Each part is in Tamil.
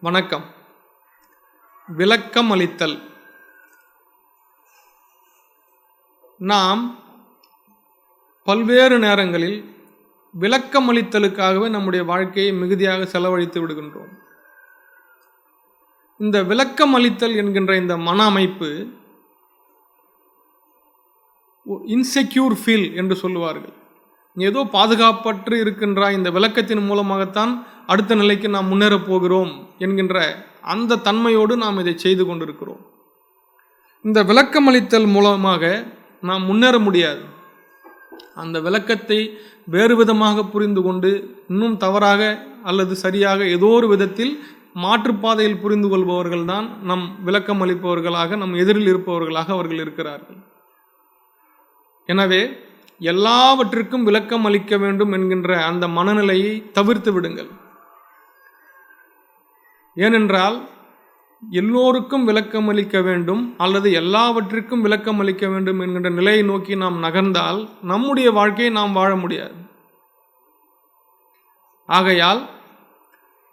வணக்கம். விளக்கம் அளித்தல். நாம் பல்வேறு நேரங்களில் விளக்கம் அளித்தலுக்காகவே நம்முடைய வாழ்க்கையை மிகுதியாக செலவழித்து விடுகின்றோம். இந்த விளக்கம் அளித்தல் என்கின்ற இந்த மன அமைப்பு இன்செக்யூர் ஃபீல் என்று சொல்லுவார்கள். ஏதோ பாதுகாப்பற்று இருக்கின்ற இந்த விளக்கத்தின் மூலமாகத்தான் அடுத்த நிலைக்கு நாம் முன்னேறப் போகிறோம் என்கின்ற அந்த தன்மையோடு நாம் இதை செய்து கொண்டிருக்கிறோம். இந்த விளக்கமளித்தல் மூலமாக நாம் முன்னேற முடியாது. அந்த விளக்கத்தை வேறு விதமாக புரிந்து கொண்டு இன்னும் தவறாக அல்லது சரியாக ஏதோ ஒரு விதத்தில் மாற்றுப்பாதையில் புரிந்து கொள்பவர்கள் தான் நம் விளக்கம் அளிப்பவர்களாக, நம் எதிரில் இருப்பவர்களாக அவர்கள் இருக்கிறார்கள். எனவே எல்லாவற்றிற்கும் விளக்கம் அளிக்க வேண்டும் என்கின்ற அந்த மனநிலையை தவிர்த்து விடுங்கள். ஏனென்றால் எல்லோருக்கும் விளக்கம் அளிக்க வேண்டும் அல்லது எல்லாவற்றிற்கும் விளக்கம் அளிக்க வேண்டும் என்கின்ற நிலையை நோக்கி நாம் நகர்ந்தால் நம்முடைய வாழ்க்கையை நாம் வாழ முடியாது. ஆகையால்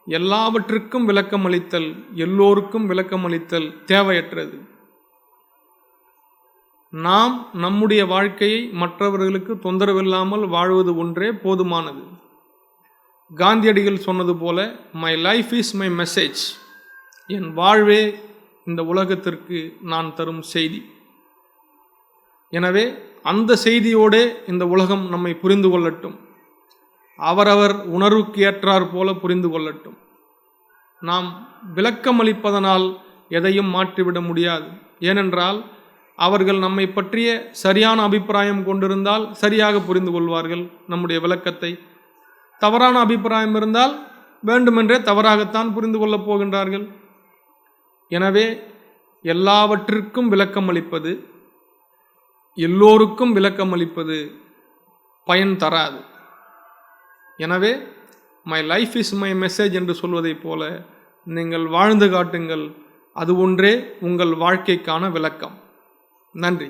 எல்லாவற்றிற்கும் விளக்கம் அளித்தல், எல்லோருக்கும் விளக்கம் அளித்தல் தேவையற்றது. நாம் நம்முடைய வாழ்க்கையை மற்றவர்களுக்கு தொந்தரவில்லாமல் வாழ்வது ஒன்றே போதுமானது. காந்தியடிகள் சொன்னது போல, my life is my message. என் வாழ்வே இந்த உலகத்திற்கு நான் தரும் செய்தி. எனவே அந்த செய்தியோடே இந்த உலகம் நம்மை புரிந்து கொள்ளட்டும். அவரவர் உணர்வுக்கு ஏற்றார் போல புரிந்து கொள்ளட்டும். நாம் விளக்கம் அளிப்பதனால் எதையும் மாற்றிவிட முடியாது. ஏனென்றால் அவர்கள் நம்மை பற்றிய சரியான அபிப்பிராயம் கொண்டிருந்தால் சரியாக புரிந்து கொள்வார்கள் நம்முடைய விளக்கத்தை. தவறான அபிப்பிராயம் இருந்தால் வேண்டுமென்றே தவறாகத்தான் புரிந்து கொள்ளப் போகின்றார்கள். எனவே எல்லாவற்றிற்கும் விளக்கம் அளிப்பது, எல்லோருக்கும் விளக்கம் அளிப்பது பயன் தராது. எனவே my life is my message என்று சொல்வதைப் போல நீங்கள் வாழ்ந்து காட்டுங்கள். அது ஒன்றே உங்கள் வாழ்க்கைக்கான விளக்கம். நன்றி.